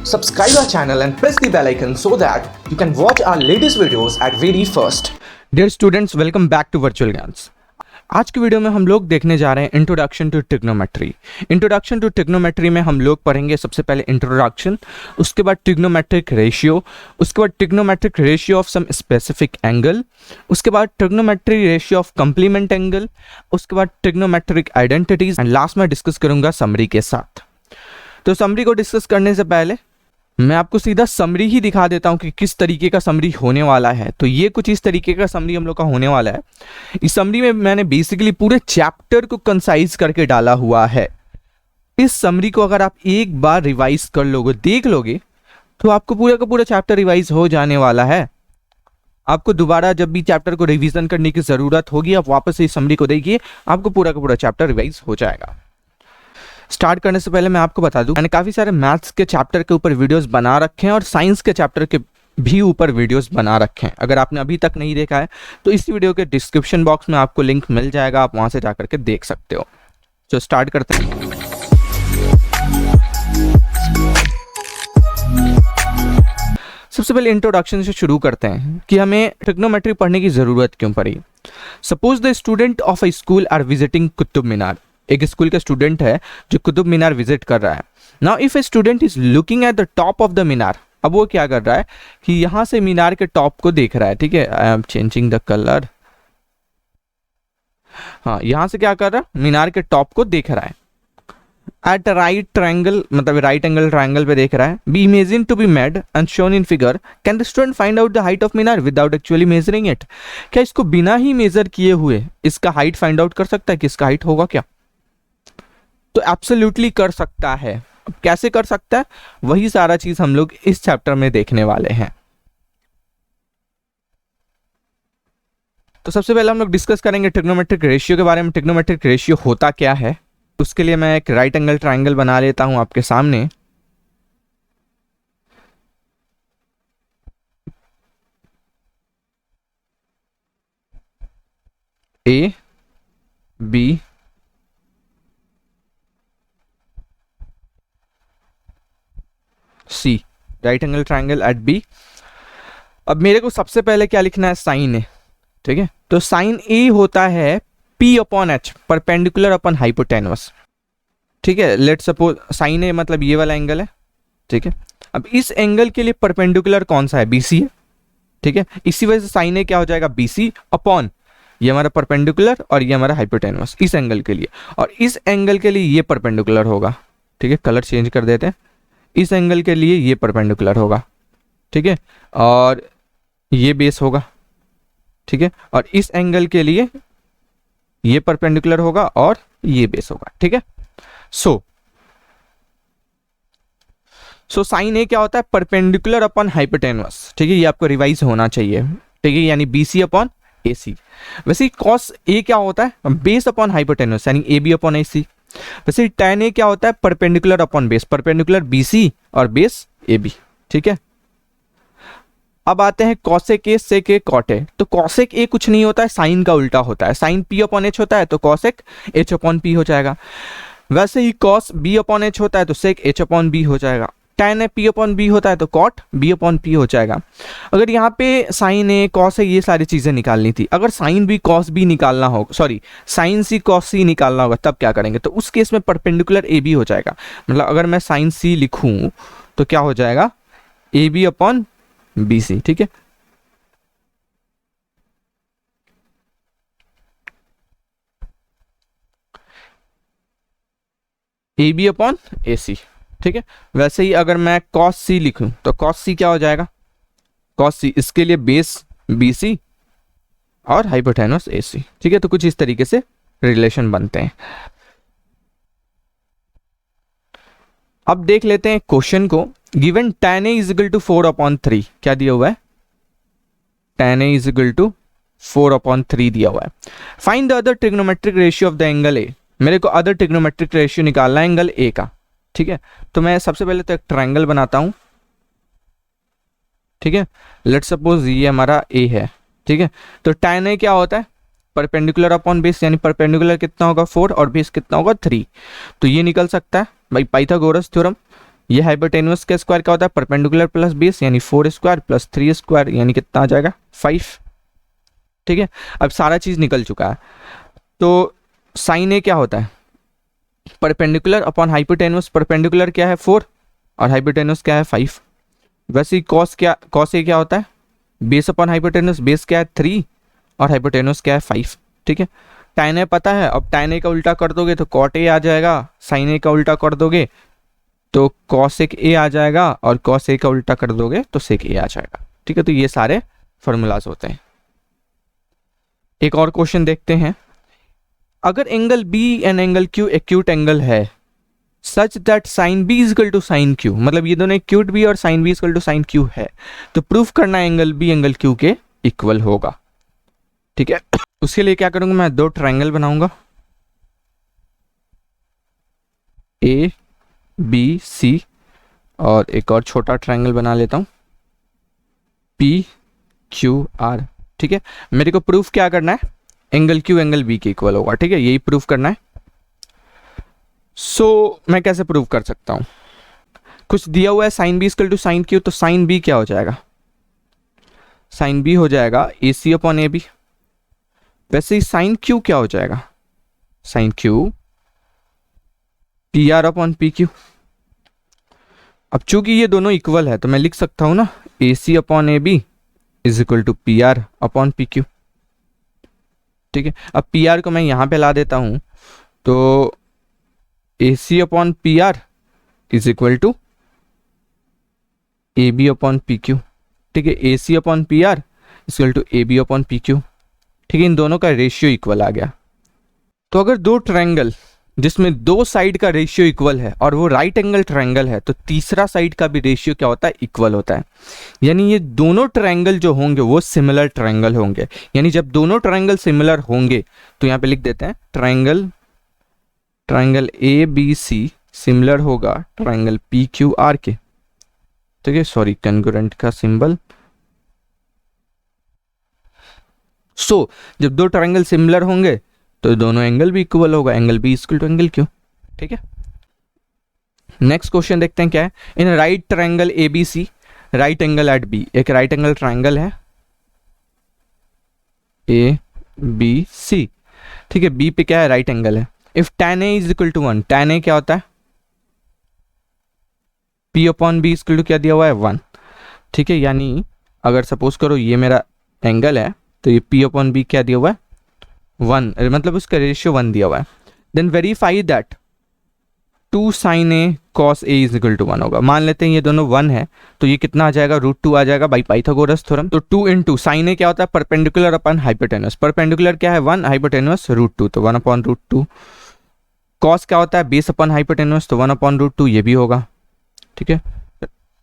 Subscribe our channel and press the bell icon so that you can watch our latest videos at very first. Dear students, welcome back to virtual Gyans. आज की video में हम लोग देखने जा रहे हैं introduction to trigonometry. Introduction to trigonometry में हम लोग पढ़ेंगे सबसे पहले इंट्रोडक्शन, उसके बाद ट्रिग्नोमेट्रिक रेशियो, उसके बाद trigonometric ratio of some specific angle, उसके बाद trigonometric ratio of complement angle, उसके बाद ट्रिग्नोमेट्रिक आइडेंटिटीज एंड लास्ट में डिस्कस करूंगा समरी के साथ। तो समरी को डिस्कस करने से पहले मैं आपको सीधा समरी ही दिखा देता हूं कि किस तरीके का समरी होने वाला है। तो ये कुछ इस तरीके का समरी हम लोग का होने वाला है। इस समरी में मैंने बेसिकली पूरे चैप्टर को कंसाइज करके डाला हुआ है। इस समरी को अगर आप एक बार रिवाइज कर लोगे, देख लोगे, तो आपको पूरा का पूरा चैप्टर रिवाइज हो जाने वाला है। आपको दोबारा जब भी चैप्टर को रिवीजन करने की जरूरत होगी, आप वापस से इस समरी को देखिए, आपको पूरा का पूरा चैप्टर रिवाइज हो जाएगा। स्टार्ट करने से पहले मैं आपको बता दूं, मैंने काफ़ी सारे मैथ्स के चैप्टर के ऊपर वीडियोस बना रखे हैं और साइंस के चैप्टर के भी ऊपर वीडियोस बना रखे हैं। अगर आपने अभी तक नहीं देखा है तो इस वीडियो के डिस्क्रिप्शन बॉक्स में आपको लिंक मिल जाएगा, आप वहां से जाकर के देख सकते हो। तो स्टार्ट करते हैं। सबसे पहले इंट्रोडक्शन से शुरू करते हैं कि हमें ट्रिग्नोमेट्री पढ़ने की जरूरत क्यों पड़ी। Suppose the student of a school are visiting Qutub Minar. एक स्कूल का स्टूडेंट है जो कुतुब मीनार विजिट कर रहा है। Now if a student is looking at the top of the minar, अब वो क्या कर रहा है कि यहां से मीनार के टॉप को देख रहा है। ठीक है, I am changing the colour. हाँ, यहां से क्या कर रहा है, मीनार के टॉप को देख रहा है। एट राइट ट्रायंगल, मतलब राइट एंगल ट्रायंगल पे देख रहा है। Be imagine to be made and shown in figure. Can the student find out the height of मीनार विदाउट एक्चुअली मेजरिंग इट। क्या इसको बिना ही मेजर किए हुए इसका हाइट फाइंड आउट कर सकता है कि इसका हाइट होगा क्या? तो एब्सोल्युटली कर सकता है। अब कैसे कर सकता है, वही सारा चीज हम लोग इस चैप्टर में देखने वाले हैं। तो सबसे पहले हम लोग डिस्कस करेंगे ट्रिग्नोमेट्रिक रेशियो के बारे में। ट्रिग्नोमेट्रिक रेशियो होता क्या है, उसके लिए मैं एक राइट एंगल ट्रायंगल बना लेता हूं आपके सामने। A B C, right angle triangle at B. अब मेरे को सबसे पहले क्या लिखना है, साइन ए। ठीक है, तो साइन ए होता है P upon H, perpendicular upon hypotenuse. ठीक है, लेट सपोज साइन ए मतलब ये वाला एंगल है। ठीक है, अब इस एंगल के लिए परपेंडिकुलर कौन सा है, BC है। ठीक है, इसी वजह से साइन ए क्या हो जाएगा, BC अपॉन ये हमारा परपेंडिकुलर और ये हमारा हाइपोटेनस इस एंगल के लिए, और इस एंगल के लिए ये परपेंडिकुलर होगा। ठीक है, कलर चेंज कर देते हैं। इस एंगल के लिए ये परपेंडिकुलर होगा। ठीक है, और ये बेस होगा। ठीक है, और इस एंगल के लिए ये परपेंडिकुलर होगा और ये बेस होगा। ठीक है, सो साइन ए क्या होता है, परपेंडिकुलर अपॉन हाइपोटेनस। ठीक है, ये आपको रिवाइज होना चाहिए। ठीक है, यानी BC अपॉन AC। वैसे कॉस ए क्या होता है, बेस अपॉन हाइपोटेनस, यानी AB अपॉन AC। वैसे tan ए क्या होता है, perpendicular upon base, perpendicular BC और बेस AB। ठीक है, अब आते हैं cosec A sec A cot A। तो cosec A कुछ नहीं होता है, साइन का उल्टा होता है। साइन P अपॉन H होता है तो cosec H अपॉन P हो जाएगा। वैसे ही cos B अपॉन H होता है तो sec H अपॉन B हो जाएगा। tan A P upon B होता है तो cot B अपॉन P हो जाएगा। अगर यहाँ पे साइन A cos A ये सारी चीजें निकालनी थी, अगर साइन B cos B निकालना हो, sorry sine C cos C निकालना होगा, तब क्या करेंगे, तो उस केस में परपेंडिकुलर AB हो जाएगा। मतलब अगर मैं साइन C लिखूं तो क्या हो जाएगा, AB अपॉन BC। ठीक है, AB अपॉन AC। ठीक है, वैसे ही अगर मैं cos C लिखूं तो cos C क्या हो जाएगा, cos C, इसके लिए बेस BC और हाइपोटेनस AC। ठीक है, तो कुछ इस तरीके से रिलेशन बनते हैं। अब देख लेते हैं क्वेश्चन को। Given tan A is equal to 4/3, क्या दिया हुआ है, tan A is equal to 4/3 दिया हुआ है। Find the other trigonometric ratio of the angle A। मेरे को अदर ट्रिग्नोमेट्रिक रेशियो निकालना है एंगल A का। ठीक है, तो मैं सबसे पहले तो एक ट्रायंगल बनाता हूं। ठीक है, लेट्स सपोज ये हमारा A है। ठीक है, तो tan A क्या होता है, परपेंडिकुलर अपॉन बेस, यानी परपेंडिकुलर कितना होगा 4 और बेस कितना होगा 3। तो ये निकल सकता है भाई, पाइथागोरस थ्योरम। ये हाइपोटेन्यूस का स्क्वायर क्या होता है, परपेंडिकुलर प्लस बेस यानी 4 स्क्वायर प्लस 3 स्क्वायर यानी कितना आ जाएगा 5। ठीक है, अब सारा चीज निकल चुका है। तो साइन ए क्या होता है, परपेंडिकुलर अपॉन हाइपोटेन्यूस। परपेंडिकुलर क्या है 4 और हाइपोटेन्यूस क्या है 5। वैसे ही कॉस ए क्या होता है, बेस अपॉन हाइपोटेन्यूस। बेस क्या है 3 और हाइपोटेन्यूस क्या है 5। ठीक है, tan ए पता है, अब tan ए का उल्टा कर दोगे तो cot ए आ जाएगा, sin ए का उल्टा कर दोगे तो cosec ए आ जाएगा और cos ए का उल्टा कर दोगे तो sec ए आ जाएगा। ठीक है, तो ये सारे फॉर्मूलाज होते हैं। एक और क्वेश्चन देखते हैं, अगर angle B and angle Q acute angle है such that sine B is equal to sine Q, मतलब ये दोनों एक्यूट बी और sine B is equal to sine Q है, तो प्रूफ करना एंगल बी एंगल क्यू के इक्वल होगा। ठीक है, उसके लिए क्या करूंगा, मैं दो ट्रायंगल बनाऊंगा ए बी सी और एक और छोटा ट्रायंगल बना लेता हूं पी क्यू आर। ठीक है, मेरे को प्रूफ क्या करना है, एंगल क्यू एंगल बी के इक्वल होगा। ठीक है, यही प्रूफ करना है। मैं कैसे प्रूव कर सकता हूं, कुछ दिया हुआ है sine B equal to sine Q, तो साइन बी क्या हो जाएगा, साइन बी हो जाएगा ए सी अपॉन ए बी। वैसे ही साइन क्यू क्या हो जाएगा, sine Q P R upon P Q. अब चूंकि ये दोनों इक्वल है तो मैं लिख सकता हूं ना A C upon A B is equal to P R upon P Q. ठीक है, अब पी आर को मैं यहां पे ला देता हूं तो A C upon P R is equal to A B upon P Q. ठीक है, A C upon P R is equal to A B upon P Q. ठीक है, इन दोनों का रेशियो इक्वल आ गया। तो अगर दो ट्रायंगल जिसमें दो साइड का रेशियो इक्वल है और वो राइट एंगल ट्रायंगल है तो तीसरा साइड का भी रेशियो क्या होता है, इक्वल होता है। यानी ये दोनों ट्रायंगल जो होंगे वो सिमिलर ट्रायंगल होंगे। यानी जब दोनों ट्रायंगल सिमिलर होंगे तो यहां पे लिख देते हैं triangle A B C similar होगा ट्रायंगल पी क्यू आर के। ठीक है, सॉरी कॉन्ग्रुएंट का सिंबल। जब दो ट्रायंगल सिमिलर होंगे तो दोनों एंगल भी इक्वल होगा, angle B equal to angle Q. ठीक है, नेक्स्ट क्वेश्चन देखते हैं क्या है, in right triangle A B C right angle at B. एक राइट एंगल ट्रायंगल है ए बी सी। ठीक है, बी पे क्या है, राइट एंगल है। If tan a is equal to 1, tan a क्या होता है, p upon B equal to क्या दिया हुआ है 1। ठीक है, यानी अगर सपोज करो ये मेरा एंगल है तो ये p अपॉन बी क्या दिया हुआ है 1, मतलब उसका रेशियो 1 दिया हुआ है। Then verify that 2 sin a cos a is equal to 1 होगा। मान लेते हैं ये दोनों 1 है तो ये कितना आ जाएगा, √2 आ जाएगा बाई पाइथागोरस थ्योरम। तो 2 इंटू साइन ए क्या होता है, परपेंडिकुलर अपॉन हाइपोटेन्यूस। परपेंडिकुलर क्या है 1, हाइपोटेन्यूस √2, तो 1 अपॉन √2। कॉस क्या होता है, बेस अपॉन हाइपोटेन्यूस, तो 1 अपॉन √2 ये भी होगा। ठीक है,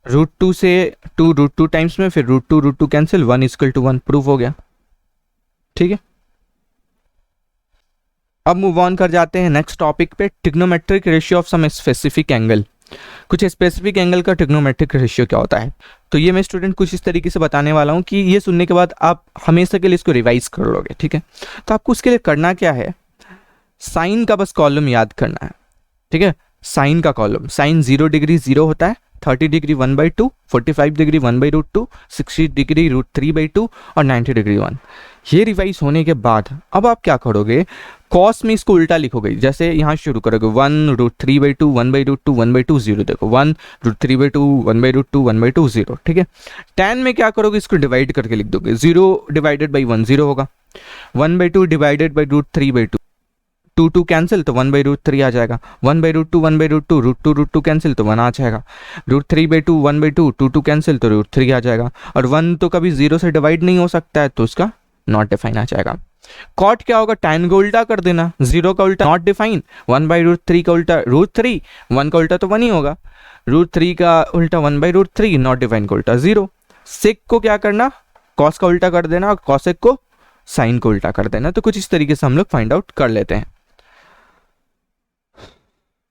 √2 से 2 √2 टाइम्स में, फिर √2 कैंसिल, 1 इक्वल टू 1 प्रूफ हो गया। ठीक है, अब मूव ऑन कर जाते हैं नेक्स्ट टॉपिक पे, trigonometric ratio of some specific angle. कुछ स्पेसिफिक एंगल का ट्रिग्नोमेट्रिक रेशियो क्या होता है, तो ये मैं स्टूडेंट कुछ इस तरीके से बताने वाला हूँ कि ये सुनने के बाद आप हमेशा के लिए इसको रिवाइज कर लोगे। ठीक है, तो आपको उसके लिए करना क्या है, साइन का बस कॉलम याद करना है। ठीक है, साइन का कॉलम, साइन 0 डिग्री 0 होता है, 30 डिग्री 1/2, 45 डिग्री 1/√2, 60 डिग्री √3/2 और 90 डिग्री 1। ये रिवाइज होने के बाद अब आप क्या करोगे, कॉस में इसको उल्टा लिखोगे। जैसे यहाँ शुरू करोगे 1 √3/2 1/√2 1/2 0, देखो 1 √3/2 1/√2 1/2 0। ठीक है, tan में क्या करोगे, इसको डिवाइड करके लिख दोगे, 0 डिवाइडेड बाई 1 0 होगा, 1/2 डिवाइडेड बाई √3/2, 2 कैंसिल तो 1/√3 आ जाएगा, 1/√2 1/√2 √2 कैंसिल तो 1 आ जाएगा, √3/2 1/2 2 कैंसिल तो √3 आ जाएगा, और 1 तो कभी 0 से डिवाइड नहीं हो सकता है तो उसका नॉट डिफाइन आ जाएगा। कॉट क्या होगा, tan को उल्टा कर देना, 0 का उल्टा नॉट डिफाइन, 1/√3 का उल्टा √3, 1 का उल्टा तो 1 ही होगा, √3 का उल्टा 1/√3, नॉट डिफाइन का उल्टा 0। सेक को क्या करना, कॉस का उल्टा कर देना और कॉसेक को साइन को उल्टा कर देना। तो कुछ इस तरीके से हम लोग फाइंड आउट कर लेते हैं।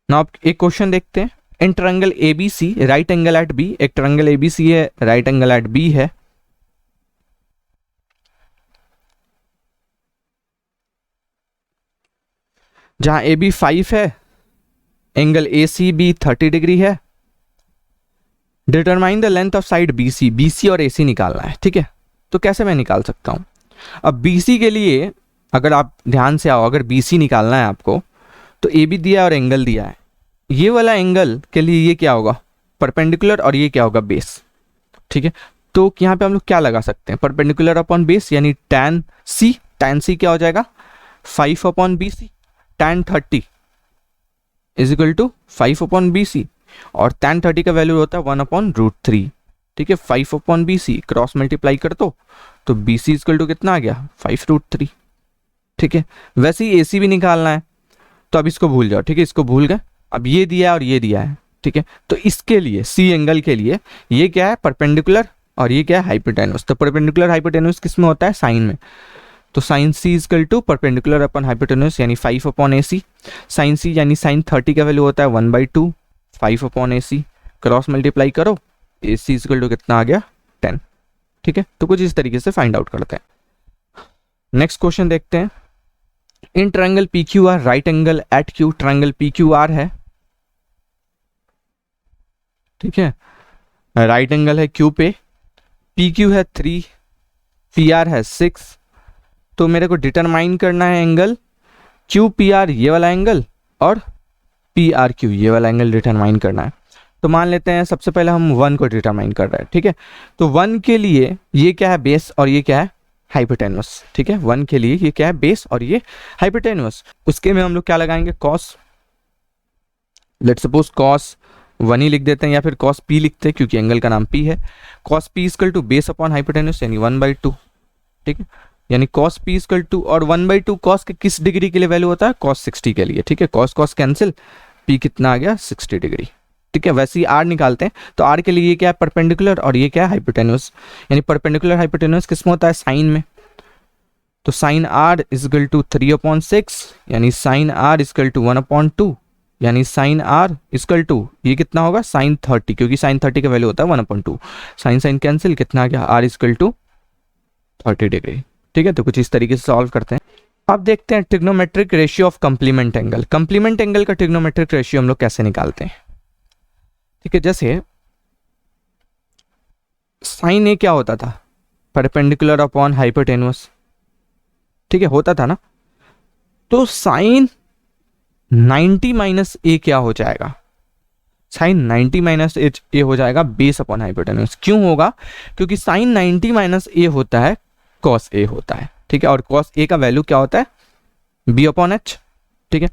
ना एक क्वेश्चन देखते हैं, in triangle ABC right angle at B, एक ट्रायंगल ABC है, राइट एंगल एट B है, जहां AB 5 है, एंगल ACB 30 डिग्री है determine the length of side BC, BC और AC निकालना है, ठीक है। तो कैसे मैं निकाल सकता हूँ? अब BC के लिए अगर आप ध्यान से आओ, अगर BC निकालना है आपको तो AB दिया और एंगल दिया है। ये वाला एंगल के लिए ये क्या होगा? परपेंडिकुलर, और ये क्या होगा? बेस, ठीक है। तो यहाँ पे हम लोग क्या लगा सकते हैं? परपेंडिकुलर अपॉन बेस, यानी tan C, tan C क्या हो जाएगा? 5 upon BC, tan 30 is equal to 5 upon BC, और tan 30 का वैल्यू होता है 1 अपॉन √3, ठीक है। 5 अपॉन BC क्रॉस मल्टीप्लाई कर दो तो BC इज इक्वल टू कितना आ गया? 5√3, ठीक है। वैसे ही AC भी निकालना है, तो अब इसको भूल जाओ, ठीक है, इसको भूल गए। अब ये दिया है और ये दिया है, ठीक है। तो इसके लिए C एंगल के लिए ये क्या है? परपेंडिकुलर, और ये क्या है? हाइपोटेन्यूस। तो परपेंडिकुलर हाइपोटेन्यूस किस में होता है? साइन में। तो sine C is equal to perpendicular upon hypotenuse यानी 5 अपॉन AC। साइन C यानी साइन 30 का वैल्यू होता है 1/2, 5 अपॉन AC, क्रॉस मल्टीप्लाई करो, AC इज इक्वल टू कितना आ गया? 10, ठीक है। तो कुछ इस तरीके से फाइंड आउट करते हैं। नेक्स्ट क्वेश्चन देखते हैं। In triangle PQR right angle at Q, triangle PQR है, ठीक है, राइट एंगल है Q पे, PQ है 3, PR है 6। तो मेरे को डिटरमाइन करना है एंगल QPR ये वाला एंगल और PRQ ये वाला एंगल डिटरमाइन करना है। तो मान लेते हैं सबसे पहले हम 1 को डिटरमाइन कर रहे हैं, ठीक है। तो 1 के लिए ये क्या है? बेस, और ये क्या है? हाइपोटेन्यूस, ठीक है। 1 के लिए ये क्या है? बेस, और ये हाइपोटेन्यूस। उसके में हम लोग क्या लगाएंगे? कॉस, लेट्स सपोज कॉस 1 ही लिख देते हैं, या फिर कॉस P लिखते हैं क्योंकि एंगल का नाम P है। Cos P equal to base upon hypotenuse यानी 1/2, ठीक है। यानी कॉस P इक्वल टू, और 1/2 कॉस के किस डिग्री के लिए वैल्यू होता है? कॉस 60 के लिए, ठीक है। कॉस कॉस कैंसिल, P कितना आ गया? 60 डिग्री, ठीक है। वैसे ही R निकालते हैं, तो R के लिए ये क्या है? परपेंडिकुलर, और ये क्या है? हाइपोटेन्यूस। यानी परपेंडिकुलर हाइपोटेन्यूस किस में होता है? साइन में। तो sine R is equal to 3/6, यानी sine R is equal to 1/2, यानी साइन R इक्वल टू ये कितना होगा? साइन 30, क्योंकि साइन 30 का वैल्यू होता है 1/2। साइन साइन कैंसिल, कितना आ गया? R इक्वल टू 30 डिग्री, ठीक है। तो कुछ इस तरीके से सॉल्व करते हैं। अब देखते हैं trigonometric ratio of complement angle. Complement angle का ट्रिग्नोमेट्रिक रेशियो हम लोग कैसे निकालते हैं, ठीक है। जैसे साइन A क्या होता था? परपेंडिकुलर अपॉन हाइपोटेन्यूस, ठीक है, होता था ना। तो साइन 90 माइनस A क्या हो जाएगा? साइन 90 माइनस A हो जाएगा बेस अपॉन हाइपोटेन्यूस। क्यों होगा? क्योंकि साइन 90 माइनस A होता है कॉस A होता है, ठीक है। और कॉस A का वैल्यू क्या होता है? B/H, ठीक है।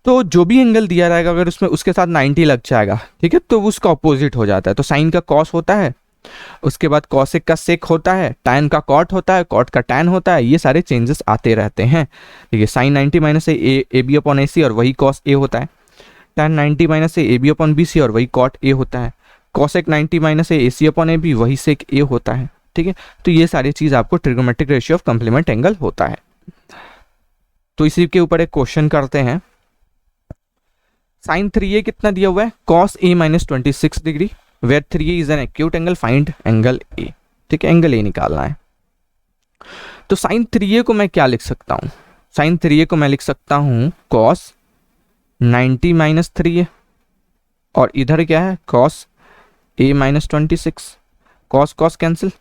तो जो भी एंगल दिया रहेगा अगर उसमें उसके साथ 90 लग जाएगा, ठीक है, तो उसका ऑपोजिट हो जाता है। तो साइन का कॉस होता है, उसके बाद कॉसेक का सेक होता है, टैन का कॉट होता है, कॉट का टैन होता है। ये सारे चेंजेस आते रहते हैं, ठीक है। साइन 90 माइनस AB अपॉन AC और वही कॉस A होता है। टैन 90 माइनस AB अपॉन BC और वही कॉट A होता है। कॉसेक 90 माइनस AC अपॉन AB वही सेक A होता है, ठीक है। तो ये सारी चीज आपको trigonometric ratio of complement angle होता है। तो इसी के ऊपर एक क्वेश्चन करते हैं। साइन 3A कितना दिया हुआ है? Cos A minus 26 degree, where 3A is an acute angle, find angle A, ठीक है। एंगल A निकालना है। तो साइन 3A को मैं क्या लिख सकता हूं? साइन 3A को मैं लिख सकता हूं कॉस 90 माइनस 3A, और इधर क्या है? Cos A minus 26, cos cos cancel,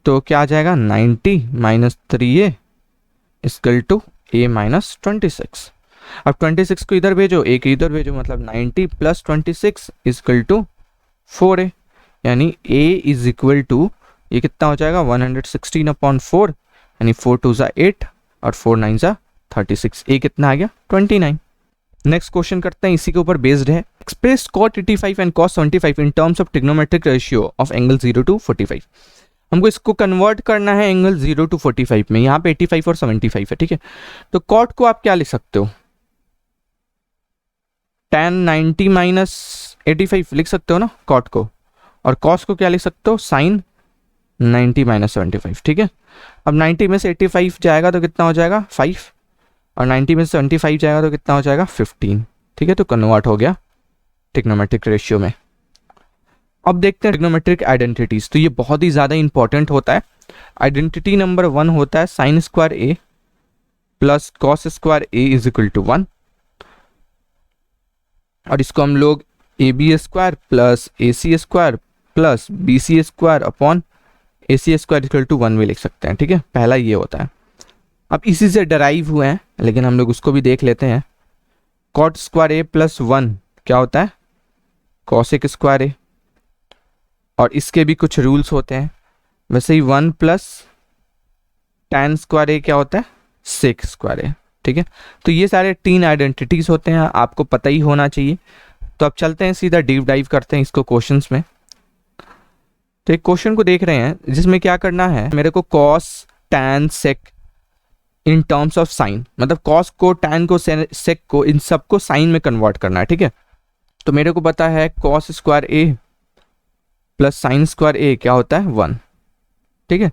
तो क्या आ जाएगा? 90 minus 3A equal to A minus 26। अब 26 को इधर भेजो, A के इधर भेजो, मतलब 90 प्लस 26 इक्वल टू 4A, यानी A इज इक्वल टू ये कितना हो जाएगा? 116/4, यानी 4 2 ज़ा 8 और 4 9 ज़ा 36। A कितना आ गया? 29। नेक्स्ट क्वेश्चन करते हैं, इसी के ऊपर बेस्ड है। Express cot 85 and cos 75 in terms of trigonometric ratio of angle 0 to 45। हमको इसको कन्वर्ट करना है एंगल 0 to 45 में। यहाँ पे 85 और 75 है, ठीक है। तो कॉट को आप क्या लिख सकते हो? tan 90 माइनस 85 लिख सकते हो ना कॉट को, और कॉस को क्या लिख सकते हो? साइन 90 माइनस 75, ठीक है। अब 90 में से 85 जाएगा तो कितना हो जाएगा? 5, और 90 में से 75 जाएगा तो कितना हो जाएगा? 15, ठीक है। तो कन्वर्ट हो गया ट्रिग्नोमेट्रिक रेशियो में। अब देखते हैं ट्रिग्नोमेट्रिक आइडेंटिटीज। तो ये बहुत ही ज़्यादा इंपॉर्टेंट होता है। आइडेंटिटी नंबर 1 होता है sine square A plus cos square A is equal to 1, और इसको हम लोग AB² plus AC² plus BC² upon AC² equal to 1 भी लिख सकते हैं, ठीक है। पहला ये होता है। अब इसी से डराइव हुए हैं, लेकिन हम लोग उसको भी देख लेते हैं। cot² प्लस 1 क्या होता है, cos² और इसके भी कुछ रूल्स होते हैं। वैसे ही 1 प्लस tan² क्या होता है, sec², ठीक है। तो ये सारे 3 आइडेंटिटीज होते हैं, आपको पता ही होना चाहिए। तो अब चलते हैं सीधा डीप डाइव करते हैं इसको क्वेश्चंस में। तो एक क्वेश्चन को देख रहे हैं जिसमें क्या करना है, मेरे को cos tan sec in terms of sine, मतलब cos को tan को sec को इन सबको साइन में कन्वर्ट करना है, ठीक है। तो मेरे को पता है cos² प्लस sin² क्या होता है 1, ठीक है।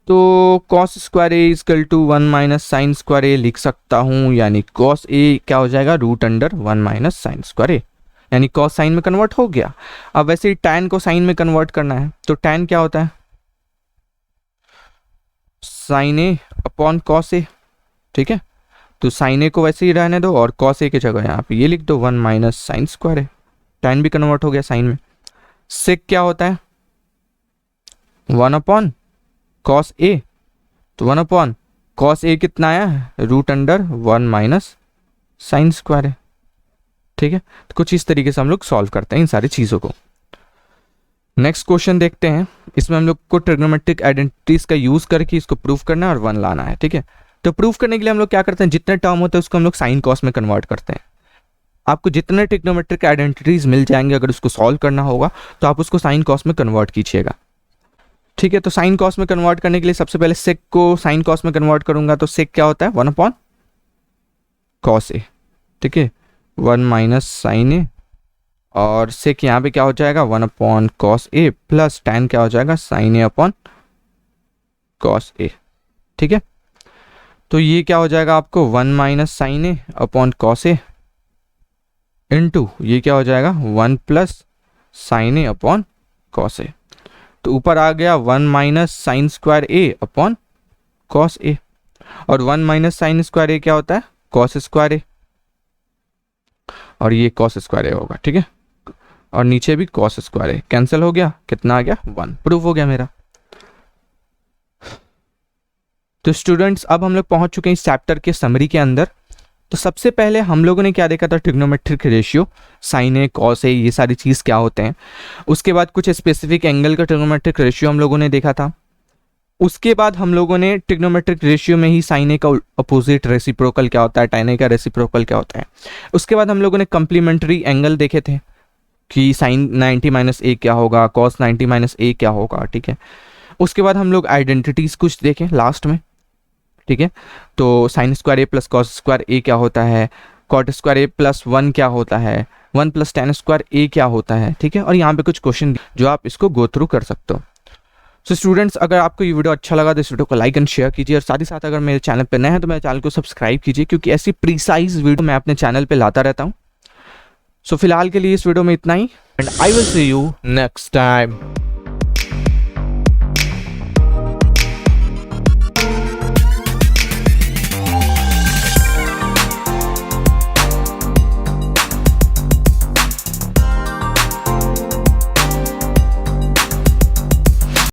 तो cos² equal to 1 minus sin² लिख सकता हूँ, यानी cos क्या हो जाएगा √1 माइनस sin², यानी cos साइन में कन्वर्ट हो गया। अब वैसे ही tan को साइन में कन्वर्ट करना है, तो tan क्या होता है sin A upon cos A, ठीक है। तो sin A को वैसे ही रहने दो और cos A की जगह यहाँ पे ये लिख दो 1 माइनस sin², tan भी कन्वर्ट हो गया साइन में। sec क्या होता है 1 अपॉन cos A, तो 1 अपॉन cos A कितना आया है √1 माइनस sin², ठीक है। तो कुछ इस तरीके से हम लोग सॉल्व करते हैं इन सारी चीज़ों को। नेक्स्ट क्वेश्चन देखते हैं। इसमें हम लोग को ट्रिग्नोमेट्रिक आइडेंटिटीज का यूज करके इसको प्रूव करना है और 1 लाना है, ठीक है। तो प्रूव करने के लिए हम लोग क्या करते हैं, जितने टर्म होते हैं उसको हम लोग साइन कॉस में कन्वर्ट करते हैं। आपको जितने ट्रिग्नोमेट्रिक आइडेंटिटीज मिल जाएंगे, अगर उसको सॉल्व करना होगा तो आप उसको साइन कॉस में कन्वर्ट कीजिएगा, ठीक है। तो साइन कॉस में कन्वर्ट करने के लिए सबसे पहले सेक को साइन कॉस में कन्वर्ट करूंगा, तो सेक क्या होता है 1 अपॉन cos A, ठीक है, 1 माइनस साइन A, और सेक यहाँ पे क्या हो जाएगा 1 upon cos A plus tan क्या हो जाएगा sin A upon cos A, ठीक है। तो ये क्या हो जाएगा आपको 1 minus sine A upon cos A into ये क्या हो जाएगा 1 plus sine A upon cos A। तो ऊपर आ गया 1 minus sin² A upon cos A, और 1 माइनस sin² A क्या होता है cos² A, और ये cos² A होगा, ठीक है। और नीचे भी cos² A कैंसिल हो गया, कितना आ गया 1, प्रूफ हो गया मेरा। तो स्टूडेंट्स अब हम लोग पहुंच चुके हैं इस चैप्टर के समरी के अंदर। तो सबसे पहले हम लोगों ने क्या देखा था, trigonometric ratio, sign A cos A, ये सारी चीज़ क्या होते हैं। उसके बाद कुछ स्पेसिफिक एंगल का ट्रिग्नोमेट्रिक रेशियो हम लोगों ने देखा था। उसके बाद हम लोगों ने ट्रिग्नोमेट्रिक रेशियो में ही साइन ए का अपोजिट रेसिप्रोकल क्या होता है, tan ए का रेसिप्रोकल क्या होता है। उसके बाद हम लोगों ने कंप्लीमेंट्री एंगल देखे थे कि साइन 90 माइनस ए क्या होगा, कॉस 90 माइनस ए क्या होगा, ठीक है। उसके बाद हम लोग आइडेंटिटीज कुछ देखें लास्ट में, ठीक है। तो sin² A plus cos² A क्या होता है, cot² A प्लस 1 क्या होता है, 1 प्लस tan² A क्या होता है, ठीक है। और यहाँ पे कुछ क्वेश्चन जो आप इसको गो थ्रू कर सकते हो। सो स्टूडेंट्स अगर आपको ये वीडियो अच्छा लगा तो इस वीडियो को लाइक एंड शेयर कीजिए, और साथ ही साथ अगर मेरे चैनल पे नए हैं तो मेरे चैनल को सब्सक्राइब कीजिए, क्योंकि ऐसी प्रीसाइज वीडियो मैं अपने चैनल पे लाता रहता हूँ। सो फिलहाल के लिए इस वीडियो में इतना ही, and I will see you next time.